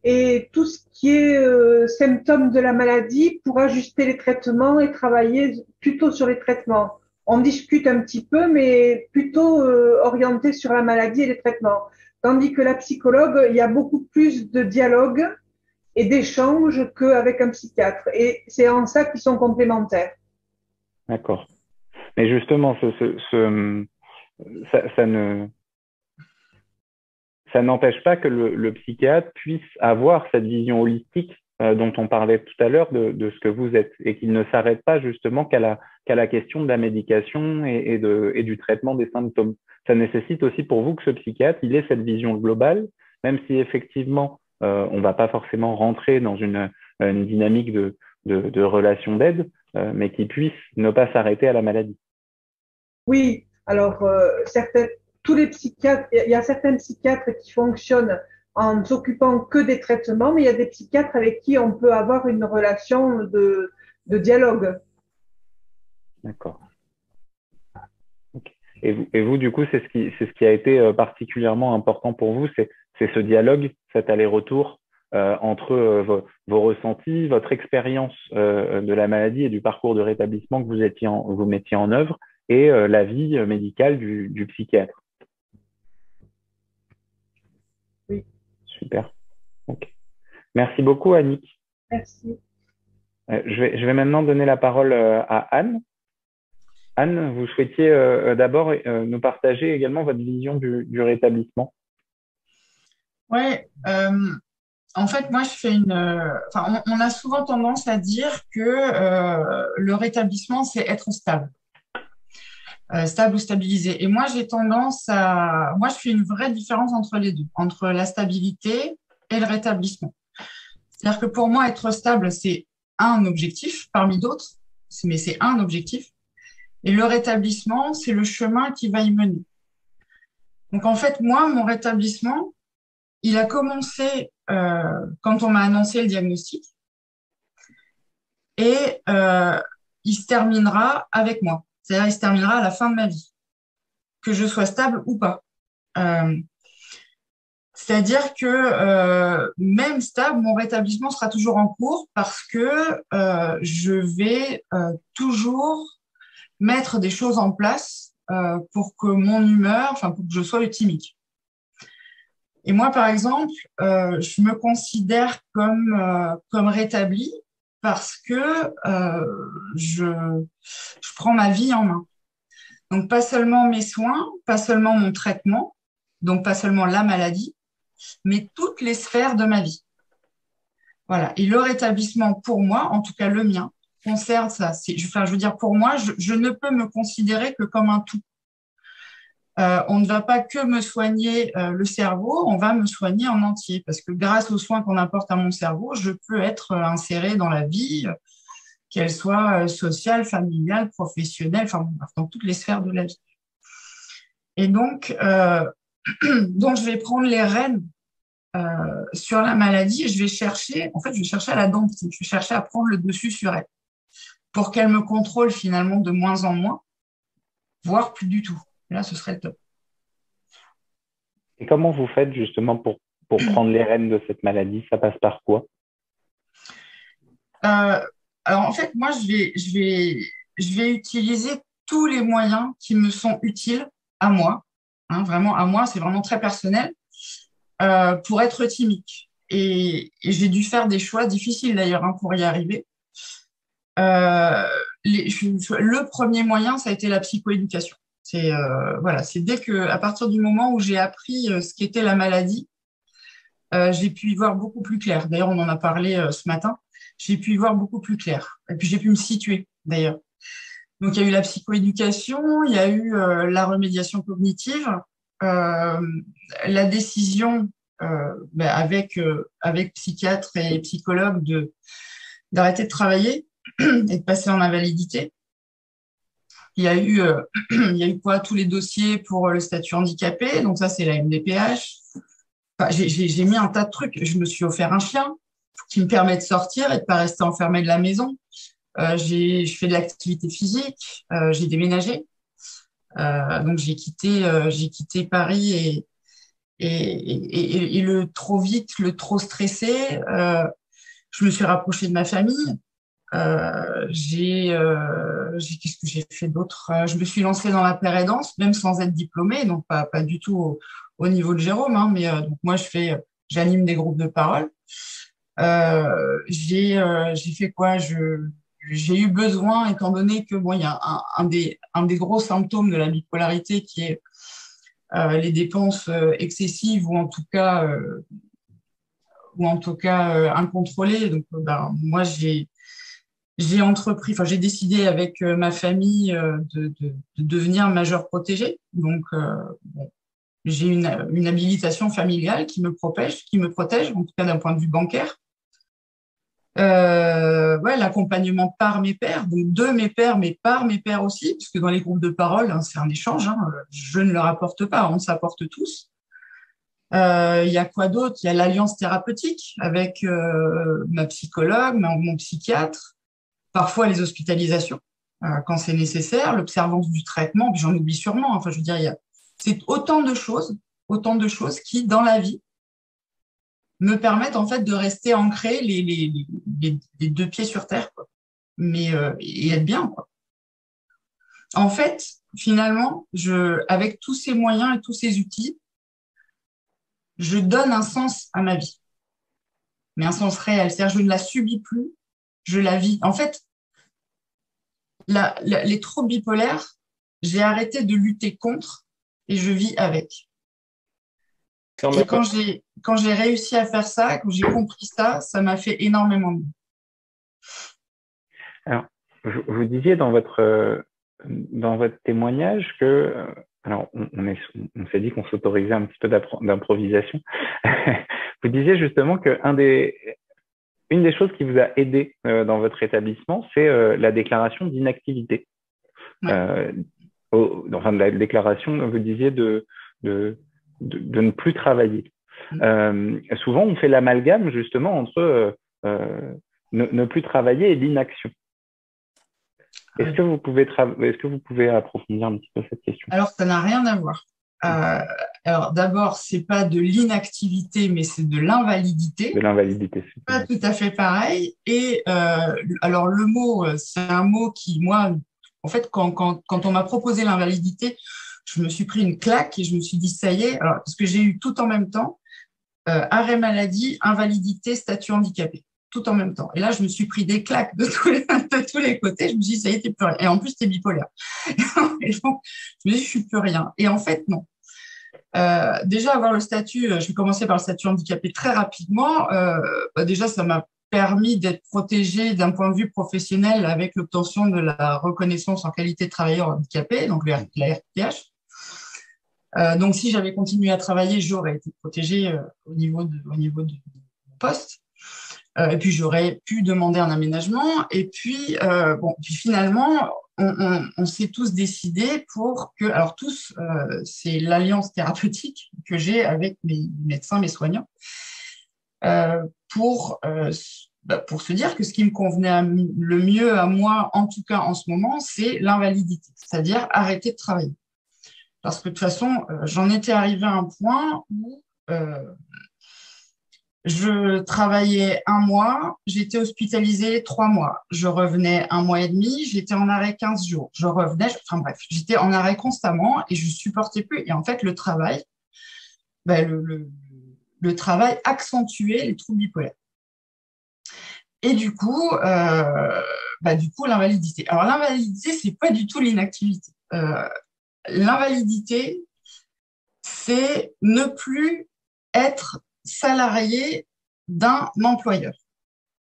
et tout ce qui est symptômes de la maladie pour ajuster les traitements et travailler plutôt sur les traitements. On discute un petit peu, mais plutôt orienté sur la maladie et les traitements. Tandis que la psychologue, il y a beaucoup plus de dialogue et d'échange qu'avec un psychiatre. Et c'est en ça qu'ils sont complémentaires. D'accord. Mais justement, ça n'empêche pas que le psychiatre puisse avoir cette vision holistique dont on parlait tout à l'heure de ce que vous êtes et qu'il ne s'arrête pas justement qu'à la question de la médication et du traitement des symptômes. Ça nécessite aussi pour vous que ce psychiatre, il ait cette vision globale, même si effectivement, on ne va pas forcément rentrer dans une dynamique de relation d'aide, mais qu'il puisse ne pas s'arrêter à la maladie. Oui, alors tous les psychiatres, il y a certains psychiatres qui fonctionnent en s'occupant que des traitements, mais il y a des psychiatres avec qui on peut avoir une relation de dialogue. D'accord. Okay. Et vous, du coup, c'est ce qui a été particulièrement important pour vous, c'est ce dialogue, cet aller-retour entre vos ressentis, votre expérience de la maladie et du parcours de rétablissement que vous mettiez en œuvre et l'avis médical du psychiatre. Oui. Super. Okay. Merci beaucoup, Annick. Merci. Je vais maintenant donner la parole à Anne. Anne, vous souhaitiez d'abord nous partager également votre vision du rétablissement. Oui, en fait, moi, je fais on a souvent tendance à dire que le rétablissement, c'est être stable. Stable ou stabilisé. Et moi, moi, je fais une vraie différence entre les deux, entre la stabilité et le rétablissement. C'est-à-dire que pour moi, être stable, c'est un objectif parmi d'autres, mais c'est un objectif. Et le rétablissement, c'est le chemin qui va y mener. Donc, en fait, moi, mon rétablissement, il a commencé quand on m'a annoncé le diagnostic et il se terminera avec moi. C'est-à-dire, il se terminera à la fin de ma vie, que je sois stable ou pas. C'est-à-dire que même stable, mon rétablissement sera toujours en cours parce que je vais toujours mettre des choses en place pour que mon humeur, pour que je sois optimiste. Et moi, par exemple, je me considère comme rétablie parce que je prends ma vie en main. Donc, pas seulement mes soins, pas seulement mon traitement, donc pas seulement la maladie, mais toutes les sphères de ma vie. Voilà. Et le rétablissement, pour moi, en tout cas le mien, concerne ça. Je veux dire, pour moi, je ne peux me considérer que comme un tout. On ne va pas que me soigner le cerveau, on va me soigner en entier. Parce que grâce aux soins qu'on apporte à mon cerveau, je peux être insérée dans la vie, qu'elle soit sociale, familiale, professionnelle, dans toutes les sphères de la vie. Et donc je vais prendre les rênes sur la maladie et je vais chercher à la dompter, je vais chercher à prendre le dessus sur elle pour qu'elle me contrôle finalement de moins en moins, voire plus du tout. Et là, ce serait le top. Et comment vous faites justement pour prendre les rênes de cette maladie? Ça passe par quoi? Alors en fait, moi, je vais utiliser tous les moyens qui me sont utiles à moi, vraiment à moi, c'est vraiment très personnel, pour être thymique. Et j'ai dû faire des choix difficiles d'ailleurs pour y arriver. Le premier moyen, ça a été la psychoéducation. C'est à partir du moment où j'ai appris ce qu'était la maladie, j'ai pu y voir beaucoup plus clair. D'ailleurs, on en a parlé ce matin. J'ai pu y voir beaucoup plus clair. Et puis, j'ai pu me situer, d'ailleurs. Donc, il y a eu la psychoéducation, il y a eu la remédiation cognitive, la décision avec psychiatre et psychologue d'arrêter de travailler et de passer en invalidité. Il y a eu tous les dossiers pour le statut handicapé, donc ça c'est la MDPH. J'ai mis un tas de trucs. Je me suis offert un chien qui me permet de sortir et de pas rester enfermée de la maison. Je fais de l'activité physique, j'ai déménagé, donc j'ai quitté Paris et le trop vite, le trop stressé, je me suis rapprochée de ma famille. Qu'est-ce que j'ai fait d'autre? Je me suis lancée dans la paire-aidance, même sans être diplômée, donc pas du tout au niveau de Jérôme, mais donc moi j'anime des groupes de parole. J'ai fait quoi? J'ai eu besoin, étant donné que il y a un des gros symptômes de la bipolarité qui est les dépenses excessives ou en tout cas incontrôlées. Donc moi j'ai décidé avec ma famille de devenir majeure protégée. Donc, j'ai une habilitation familiale qui me protège, en tout cas d'un point de vue bancaire. L'accompagnement par mes pairs, donc de mes pairs, mais par mes pairs aussi, parce que dans les groupes de parole, c'est un échange. Je ne leur apporte pas, on s'apporte tous. Il y a quoi d'autre? Il y a l'alliance thérapeutique avec ma psychologue, mon psychiatre, parfois les hospitalisations quand c'est nécessaire, l'observance du traitement, puis j'en oublie sûrement. Enfin, je veux dire, c'est autant de choses qui, dans la vie, me permettent en fait de rester ancré les deux pieds sur terre, quoi. Mais et être bien, quoi. En fait, finalement, avec tous ces moyens et tous ces outils, je donne un sens à ma vie, mais un sens réel. C'est-à-dire, je ne la subis plus, je la vis. En fait, les troubles bipolaires, j'ai arrêté de lutter contre et je vis avec. Et quand j'ai réussi à faire ça, quand j'ai compris ça, ça m'a fait énormément de bien. Alors, vous disiez dans votre témoignage que, alors on s'est dit qu'on s'autorisait un petit peu d'improvisation. Vous disiez justement que une des choses qui vous a aidé dans votre établissement, c'est la déclaration d'inactivité. Ouais. Enfin, la déclaration, vous disiez de ne plus travailler. Souvent, on fait l'amalgame justement entre ne plus travailler et l'inaction. Est-ce que vous pouvez approfondir un petit peu cette question? Alors, ça n'a rien à voir. Alors, d'abord, c'est pas de l'inactivité, mais c'est de l'invalidité. De l'invalidité. C'est pas tout à fait pareil. Et alors, le mot, c'est un mot qui, moi, en fait, quand on m'a proposé l'invalidité, je me suis pris une claque et je me suis dit, ça y est, alors, parce que j'ai eu tout en même temps, arrêt maladie, invalidité, statut handicapé, tout en même temps. Et là, je me suis pris des claques de tous les côtés. Je me suis dit, ça y est, t'es plus rien. Et en plus, t'es bipolaire. Et donc, je me suis dit, je suis plus rien. Et en fait, non. Déjà, avoir le statut, je vais commencer par le statut handicapé très rapidement. Déjà, ça m'a permis d'être protégée d'un point de vue professionnel avec l'obtention de la reconnaissance en qualité de travailleur handicapé, donc la RQTH. Donc, si j'avais continué à travailler, j'aurais été protégée au niveau de mon poste. Et puis, j'aurais pu demander un aménagement. Et puis, puis finalement, on s'est tous décidés pour que, alors tous, c'est l'alliance thérapeutique que j'ai avec mes médecins, mes soignants, pour se dire que ce qui me convenait le mieux à moi, en tout cas en ce moment, c'est l'invalidité, c'est-à-dire arrêter de travailler. Parce que de toute façon, j'en étais arrivée à un point où je travaillais 1 mois, j'étais hospitalisée 3 mois. Je revenais 1 mois et demi, j'étais en arrêt 15 jours. Je revenais, enfin bref, j'étais en arrêt constamment et je supportais plus. Et en fait, le travail, le travail accentuait les troubles bipolaires. Et du coup, l'invalidité. Alors, l'invalidité, c'est pas du tout l'inactivité. L'invalidité, c'est ne plus être salarié d'un employeur.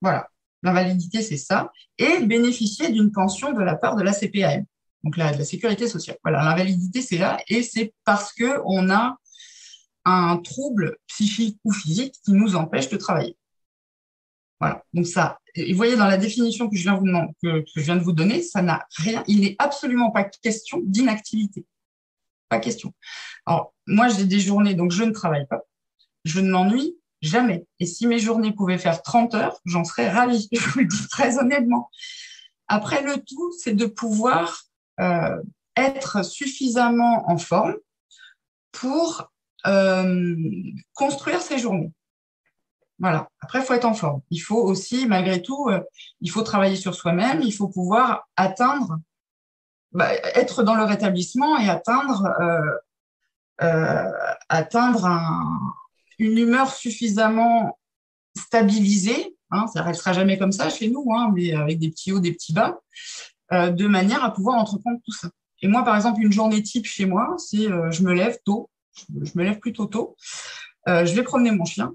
Voilà. L'invalidité, c'est ça. Et bénéficier d'une pension de la part de la CPAM, donc de la sécurité sociale. Voilà. L'invalidité, c'est là. Et c'est parce qu'on a un trouble psychique ou physique qui nous empêche de travailler. Voilà. Donc ça, et vous voyez dans la définition que je viens de vous donner, ça n'a rien, il n'est absolument pas question d'inactivité. Pas question. Alors, moi, j'ai des journées, donc je ne travaille pas. Je ne m'ennuie jamais. Et si mes journées pouvaient faire 30 heures, j'en serais ravie. Je vous le dis très honnêtement. Après, le tout, c'est de pouvoir être suffisamment en forme pour construire ses journées. Voilà. Après, il faut être en forme. Il faut aussi, malgré tout, il faut travailler sur soi-même. Il faut pouvoir être dans le rétablissement et atteindre une humeur suffisamment stabilisée. Hein, ça ne restera jamais comme ça chez nous, hein, mais avec des petits hauts, des petits bas, de manière à pouvoir entreprendre tout ça. Et moi, par exemple, une journée type chez moi, c'est je me lève tôt. Je me lève plutôt tôt. Je vais promener mon chien.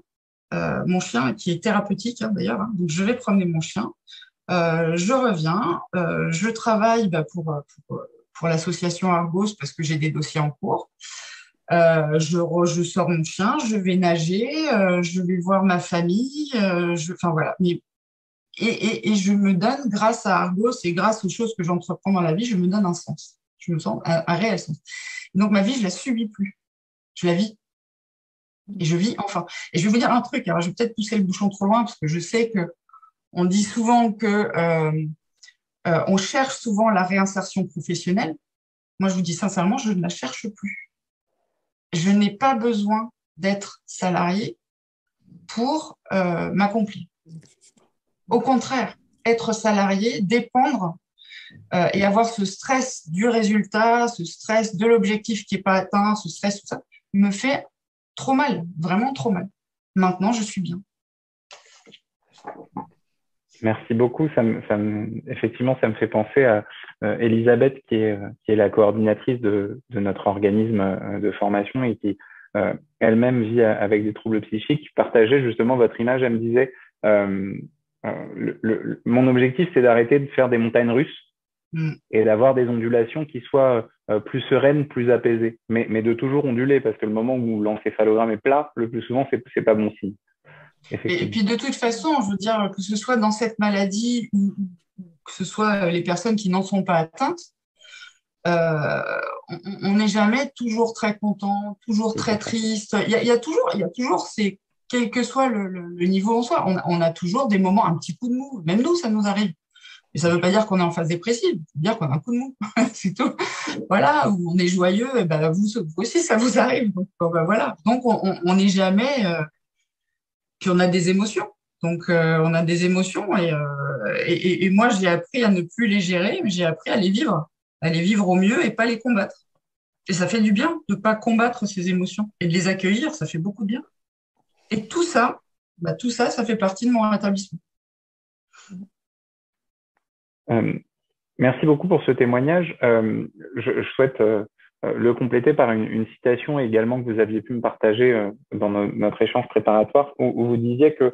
Mon chien qui est thérapeutique d'ailleurs, hein. Donc je vais promener mon chien, je reviens, je travaille pour l'association Argos parce que j'ai des dossiers en cours, je sors mon chien, je vais nager, je vais voir ma famille, enfin voilà, et je me donne, grâce à Argos et grâce aux choses que j'entreprends dans la vie, je me donne un sens, je me sens un réel sens. Donc ma vie, je la subis plus, je la vis. Et je vis enfin. Et je vais vous dire un truc, alors je vais peut-être pousser le bouchon trop loin parce que je sais que on dit souvent que on cherche souvent la réinsertion professionnelle. Moi, je vous dis sincèrement, je ne la cherche plus. Je n'ai pas besoin d'être salarié pour m'accomplir. Au contraire, être salarié, dépendre et avoir ce stress du résultat, ce stress de l'objectif qui n'est pas atteint, ce stress, tout ça, me fait trop mal, vraiment trop mal. Maintenant, je suis bien. Merci beaucoup. Effectivement, ça me fait penser à Elisabeth, qui est la coordinatrice de notre organisme de formation et qui elle-même vit avec des troubles psychiques. Partageait justement votre image. Elle me disait, mon objectif, c'est d'arrêter de faire des montagnes russes et d'avoir des ondulations qui soient plus sereines, plus apaisées, mais de toujours onduler, parce que le moment où l'encéphalogramme est plat, le plus souvent, c'est pas bon signe. Et puis de toute façon, je veux dire, que ce soit dans cette maladie ou que ce soit les personnes qui n'en sont pas atteintes, on n'est jamais toujours très content, toujours très triste. Il y a toujours quel que soit le niveau en soi, on a toujours des moments, un petit coup de mou. Même nous, ça nous arrive. Et ça ne veut pas dire qu'on est en phase dépressive, ça veut dire qu'on a un coup de mou. C'est tout. Voilà, où on est joyeux, et ben vous aussi, ça vous arrive. Donc, ben voilà. Donc on n'est jamais. Puis on a des émotions. Donc, on a des émotions et moi, j'ai appris à ne plus les gérer, mais j'ai appris à les vivre au mieux et pas les combattre. Et ça fait du bien de ne pas combattre ces émotions et de les accueillir, ça fait beaucoup de bien. Et tout ça, ça fait partie de mon rétablissement. Merci beaucoup pour ce témoignage. Je souhaite le compléter par une citation également que vous aviez pu me partager dans notre échange préparatoire, où vous disiez que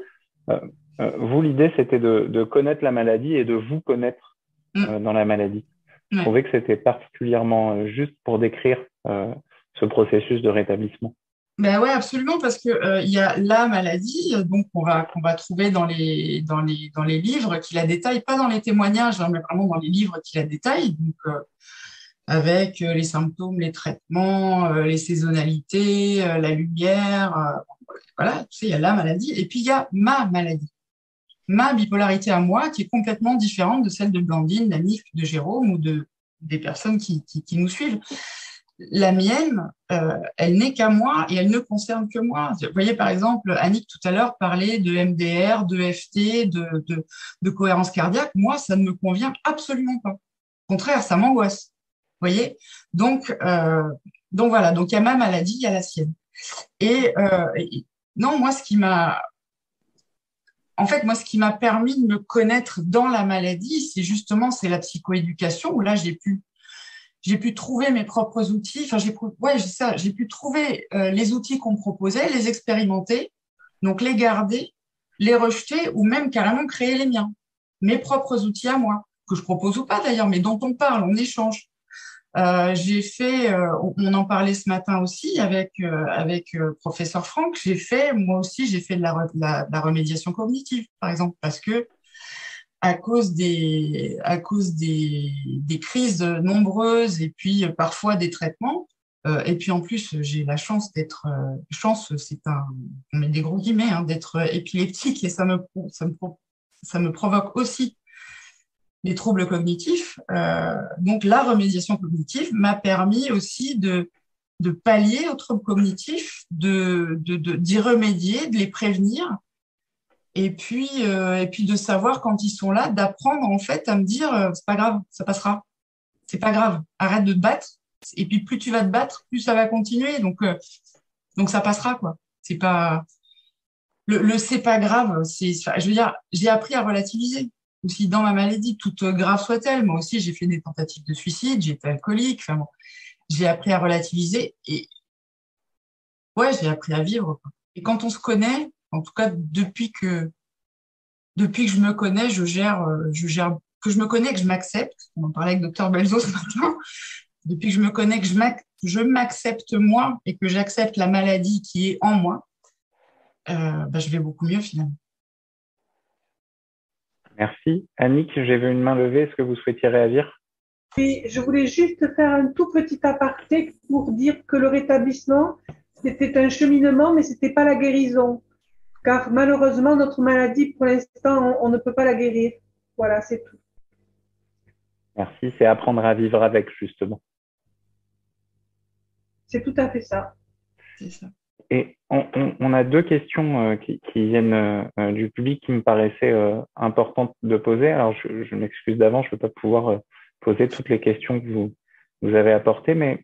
vous, l'idée, c'était de connaître la maladie et de vous connaître dans la maladie. Je trouvais que c'était particulièrement juste pour décrire ce processus de rétablissement. Ben ouais, absolument, parce que il y a la maladie, donc qu'on va trouver dans les livres qui la détaillent, pas dans les témoignages, hein, mais vraiment dans les livres qui la détaillent. Donc avec les symptômes, les traitements, les saisonnalités, la lumière, voilà, tu sais, il y a la maladie, et puis il y a ma maladie, ma bipolarité à moi, qui est complètement différente de celle de Blandine, d'Annick, de Jérôme ou des personnes qui nous suivent. La mienne, elle n'est qu'à moi et elle ne concerne que moi. Vous voyez, par exemple, Annick tout à l'heure parlait de MDR, de FT, de cohérence cardiaque. Moi, ça ne me convient absolument pas. Au contraire, ça m'angoisse. Vous voyez, donc voilà, donc il y a ma maladie, il y a la sienne. Et non, moi, ce qui m'a permis de me connaître dans la maladie, c'est la psychoéducation, où là, j'ai pu trouver mes propres outils. Enfin, j'ai pu trouver les outils qu'on me proposait, les expérimenter, donc les garder, les rejeter ou même carrément créer les miens, mes propres outils à moi, que je propose ou pas d'ailleurs, mais dont on parle, on échange. On en parlait ce matin aussi avec professeur Franck. Moi aussi, j'ai fait de la remédiation cognitive, par exemple, parce que à cause des crises nombreuses et puis parfois des traitements, et puis en plus j'ai la chance d'être on met des gros guillemets, hein, d'être épileptique et ça me provoque aussi des troubles cognitifs. Donc, la remédiation cognitive m'a permis aussi de pallier aux troubles cognitifs, d'y remédier, de les prévenir, et puis de savoir quand ils sont là, d'apprendre en fait à me dire c'est pas grave, ça passera. C'est pas grave, arrête de te battre. Et puis plus tu vas te battre, plus ça va continuer. Donc ça passera, quoi. C'est pas le c'est pas grave. Je veux dire, j'ai appris à relativiser. Aussi dans ma maladie, toute grave soit-elle. Moi aussi, j'ai fait des tentatives de suicide, j'étais alcoolique. Enfin bon, j'ai appris à relativiser et ouais, j'ai appris à vivre, quoi. Et quand on se connaît, en tout cas depuis que je me connais, que je me connais, que je m'accepte. On en parlait avec Dr Belzo ce matin. Depuis que je me connais, que je m'accepte moi et que j'accepte la maladie qui est en moi, je vais beaucoup mieux finalement. Merci. Annick, j'ai vu une main levée. Est-ce que vous souhaitiez réagir? Oui, je voulais juste faire un tout petit aparté pour dire que le rétablissement, c'était un cheminement, mais ce n'était pas la guérison. Car malheureusement, notre maladie, pour l'instant, on ne peut pas la guérir. Voilà, c'est tout. Merci, c'est apprendre à vivre avec, justement. C'est tout à fait ça. C'est ça. Et on a deux questions qui viennent du public qui me paraissaient importantes de poser. Alors, je m'excuse d'avance, je ne vais pas pouvoir poser toutes les questions que vous avez apportées, mais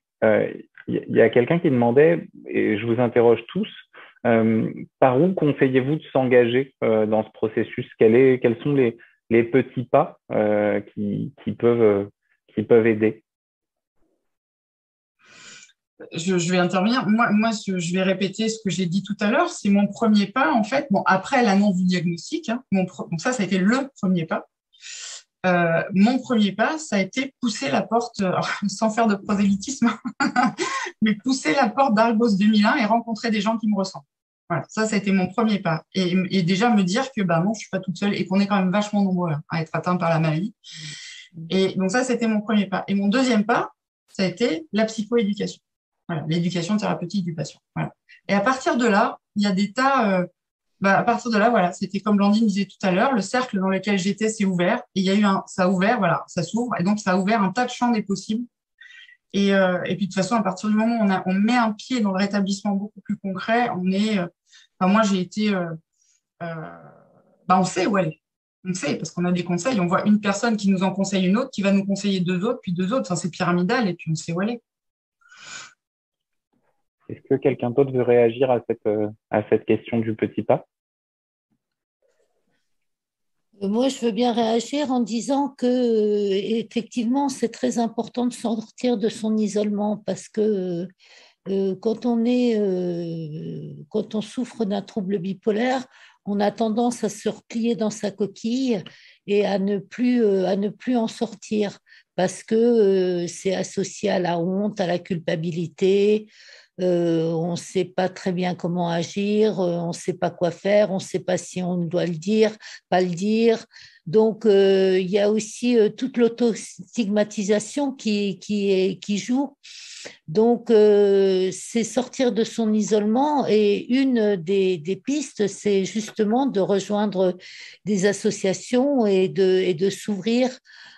il y a quelqu'un qui demandait, et je vous interroge tous, par où conseillez-vous de s'engager dans ce processus? Quels sont les petits pas qui peuvent aider? Je vais intervenir. Moi, je vais répéter ce que j'ai dit tout à l'heure. C'est mon premier pas, en fait. Bon, après l'annonce du diagnostic, hein, donc ça a été le premier pas. Mon premier pas, ça a été pousser la porte, alors, sans faire de prosélytisme, mais pousser la porte d'Argos 2001 et rencontrer des gens qui me ressemblent. Voilà, ça a été mon premier pas. Et déjà me dire que non, je suis pas toute seule et qu'on est quand même vachement nombreux à être atteints par la maladie. Et donc ça, c'était mon premier pas. Et mon deuxième pas, ça a été la psychoéducation. Voilà, l'éducation thérapeutique du patient. Voilà. Et à partir de là, il y a des tas. À partir de là, voilà, c'était comme Blandine disait tout à l'heure, le cercle dans lequel j'étais s'est ouvert. Et il y a eu ça a ouvert, voilà, ça s'ouvre. Et donc ça a ouvert un tas de champs des possibles. Et puis de toute façon, à partir du moment où on met un pied dans le rétablissement beaucoup plus concret, moi j'ai été, on sait où aller. On sait parce qu'on a des conseils. On voit une personne qui nous en conseille une autre, qui va nous conseiller deux autres, puis deux autres. Enfin, c'est pyramidal et puis on sait où aller. Est-ce que quelqu'un d'autre veut réagir à cette question du petit pas? Moi, je veux bien réagir en disant que effectivement, c'est très important de sortir de son isolement parce que quand on souffre d'un trouble bipolaire, on a tendance à se replier dans sa coquille et à ne plus en sortir parce que c'est associé à la honte, à la culpabilité. On ne sait pas très bien comment agir, on ne sait pas quoi faire, on ne sait pas si on doit le dire, pas le dire. Donc, il y a aussi toute l'autostigmatisation qui joue. Donc, c'est sortir de son isolement et une des pistes, c'est justement de rejoindre des associations et de s'ouvrir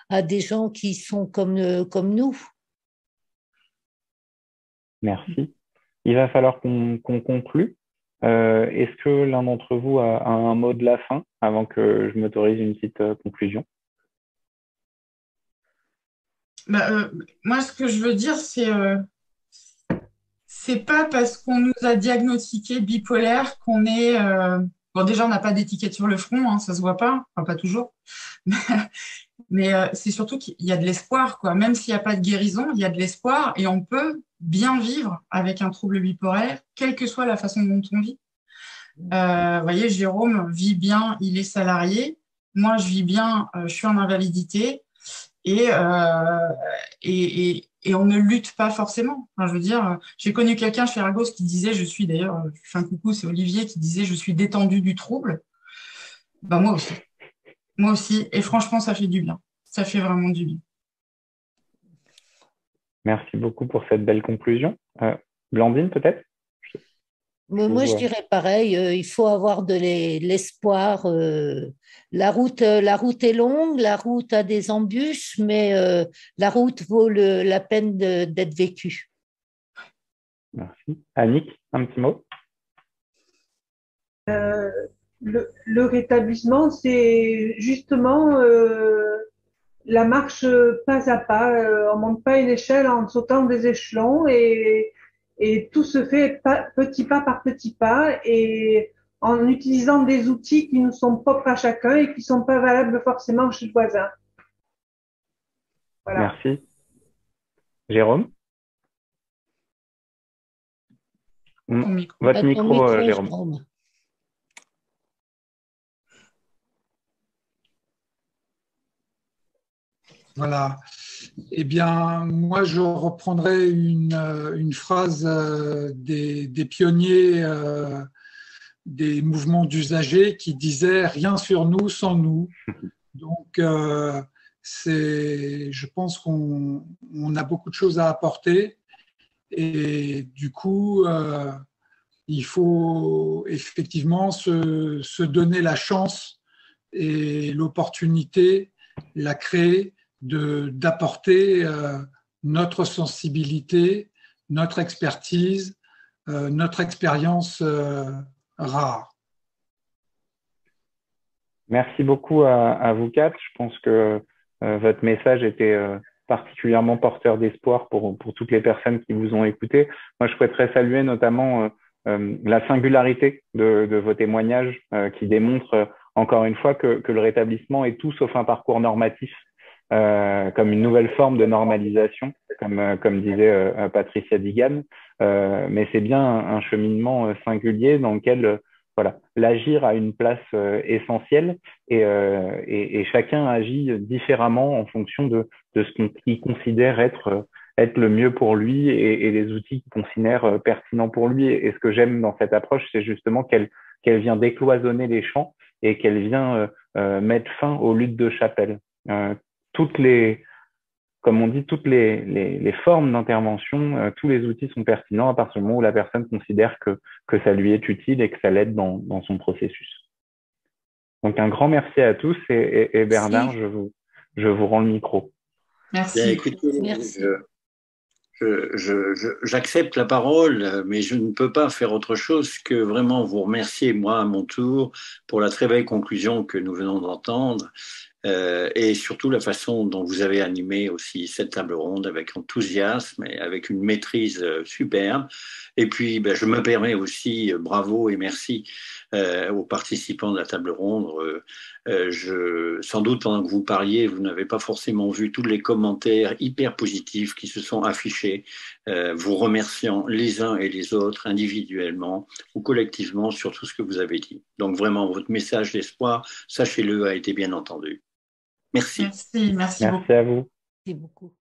à des gens qui sont comme nous. Merci. Il va falloir qu'on conclue. Est-ce que l'un d'entre vous a un mot de la fin avant que je m'autorise une petite conclusion? Moi, ce que je veux dire, c'est pas parce qu'on nous a diagnostiqué bipolaire qu'on est… Bon, déjà, on n'a pas d'étiquette sur le front, hein, ça se voit pas, enfin pas toujours. Mais c'est surtout qu'il y a de l'espoir, quoi. Même s'il n'y a pas de guérison, il y a de l'espoir et on peut bien vivre avec un trouble bipolaire, quelle que soit la façon dont on vit. Vous voyez, Jérôme vit bien, il est salarié. Moi, je vis bien, je suis en invalidité et on ne lutte pas forcément. Enfin, je veux dire, j'ai connu quelqu'un chez Argos qui disait, je fais un coucou, c'est Olivier, qui disait, je suis détendu du trouble. Moi aussi. Moi aussi. Et franchement, ça fait du bien. Ça fait vraiment du bien. Merci beaucoup pour cette belle conclusion. Blandine, peut-être? Moi, je dirais pareil, il faut avoir de l'espoir. La route est longue, la route a des embûches, mais la route vaut la peine d'être vécue. Merci. Annick, un petit mot? Le rétablissement, c'est justement la marche pas à pas. On ne monte pas une échelle en sautant des échelons et tout se fait petit pas par petit pas et en utilisant des outils qui nous sont propres à chacun et qui ne sont pas valables forcément chez le voisin. Voilà. Merci. Jérôme? Votre micro, Jérôme. Voilà. Eh bien, moi, je reprendrai une phrase des pionniers des mouvements d'usagers qui disaient « rien sur nous sans nous ». Donc, je pense qu'on a beaucoup de choses à apporter Et du coup, il faut effectivement se donner la chance et l'opportunité, la créer, d'apporter notre sensibilité, notre expertise, notre expérience rare. Merci beaucoup à vous quatre. Je pense que votre message était particulièrement porteur d'espoir pour toutes les personnes qui vous ont écouté. Moi, je souhaiterais saluer notamment la singularité de vos témoignages qui démontrent encore une fois que le rétablissement est tout sauf un parcours normatif, comme une nouvelle forme de normalisation, comme disait Patricia Digan, mais c'est bien un cheminement singulier dans lequel voilà, l'agir a une place essentielle et chacun agit différemment en fonction de ce qu'il considère être le mieux pour lui et les outils qu'il considère pertinents pour lui. Et ce que j'aime dans cette approche, c'est justement qu'elle vient décloisonner les champs et qu'elle vient mettre fin aux luttes de chapelle. Comme on dit, toutes les formes d'intervention, tous les outils sont pertinents à partir du moment où la personne considère que ça lui est utile et que ça l'aide dans son processus. Donc, un grand merci à tous et Bernard, je vous rends le micro. Merci. Bien, écoutez, Merci. J'accepte la parole, mais je ne peux pas faire autre chose que vraiment vous remercier, moi, à mon tour, pour la très belle conclusion que nous venons d'entendre. Et surtout la façon dont vous avez animé aussi cette table ronde avec enthousiasme et avec une maîtrise superbe. Et puis, je me permets aussi, bravo et merci aux participants de la table ronde. Sans doute, pendant que vous parliez, vous n'avez pas forcément vu tous les commentaires hyper positifs qui se sont affichés, vous remerciant les uns et les autres individuellement ou collectivement sur tout ce que vous avez dit. Donc vraiment, votre message d'espoir, sachez-le, a été bien entendu. Merci. Merci beaucoup. Merci à vous. Merci beaucoup.